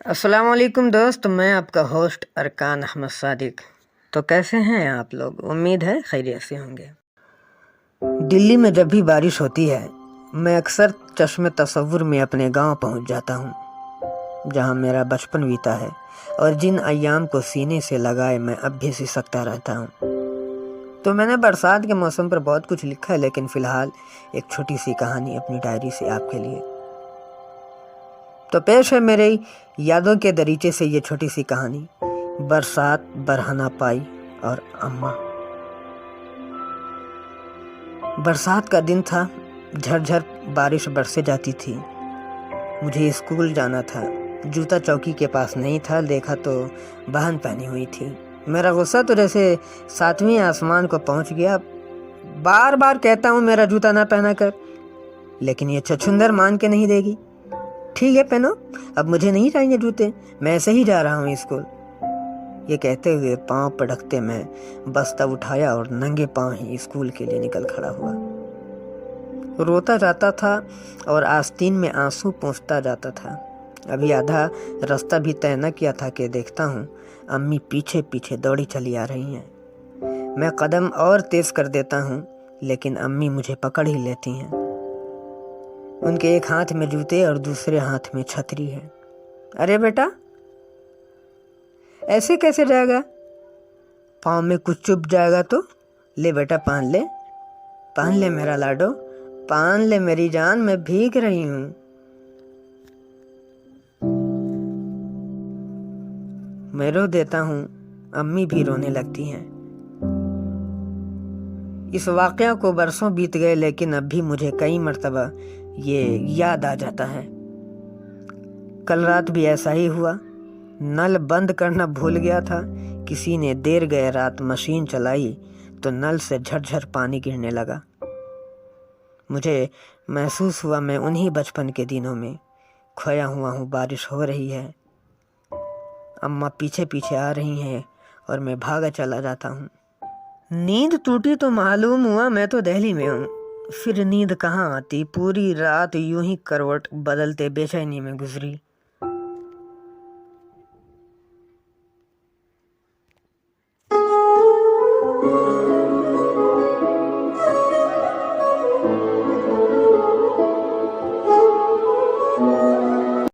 अस्सलामुअलैकुम दोस्त, मैं आपका होस्ट अरकान अहमद सादिक। तो कैसे हैं आप लोग? उम्मीद है खैरियत से होंगे। दिल्ली में जब भी बारिश होती है मैं अक्सर चश्मे तसव्वुर में अपने गांव पहुंच जाता हूं, जहां मेरा बचपन बीता है और जिन अय्याम को सीने से लगाए मैं अब भी सिसकता रहता हूं। तो मैंने बरसात के मौसम पर बहुत कुछ लिखा है, लेकिन फ़िलहाल एक छोटी सी कहानी अपनी डायरी से आपके लिए। तो पेश है मेरे यादों के दरीचे से ये छोटी सी कहानी, बरसात, बरहना पाई और अम्मा। बरसात का दिन था, झरझर बारिश बरसे जाती थी। मुझे स्कूल जाना था। जूता चौकी के पास नहीं था, देखा तो बहन पहनी हुई थी। मेरा गुस्सा तो जैसे 7वें आसमान को पहुंच गया। बार बार कहता हूँ मेरा जूता ना पहना कर, लेकिन ये छछुंदर मान के नहीं देगी। ठीक है पहनो, अब मुझे नहीं चाहिए जूते, मैं ऐसे ही जा रहा हूँ स्कूल। ये कहते हुए पांव पटकते मैं बस्ता उठाया और नंगे पांव ही स्कूल के लिए निकल खड़ा हुआ। रोता जाता था और आस्तीन में आंसू पोंछता जाता था। अभी आधा रास्ता भी तय न किया था कि देखता हूँ अम्मी पीछे पीछे दौड़ी चली आ रही हैं। मैं कदम और तेज कर देता हूँ, लेकिन अम्मी मुझे पकड़ ही लेती हैं। उनके एक हाथ में जूते और दूसरे हाथ में छतरी है। अरे बेटा, ऐसे कैसे जाएगा? पाँव में कुछ चुभ जाएगा तो? ले बेटा, पहन ले मेरा लाडो, पहन ले मेरी जान, मैं भीग रही हूँ। मैं रो देता हूँ, अम्मी भी रोने लगती हैं। इस वाकया को बरसों बीत गए, लेकिन अब भी मुझे कई मर्तबा ये याद आ जाता है। कल रात भी ऐसा ही हुआ। नल बंद करना भूल गया था। किसी ने देर गए रात मशीन चलाई तो नल से झरझर पानी गिरने लगा। मुझे महसूस हुआ मैं उन्हीं बचपन के दिनों में खोया हुआ हूँ। बारिश हो रही है, अम्मा पीछे पीछे आ रही हैं और मैं भागा चला जाता हूँ। नींद टूटी तो मालूम हुआ मैं तो दिल्ली में हूँ। फिर नींद कहाँ आती, पूरी रात यूं ही करवट बदलते बेचैनी में गुजरी।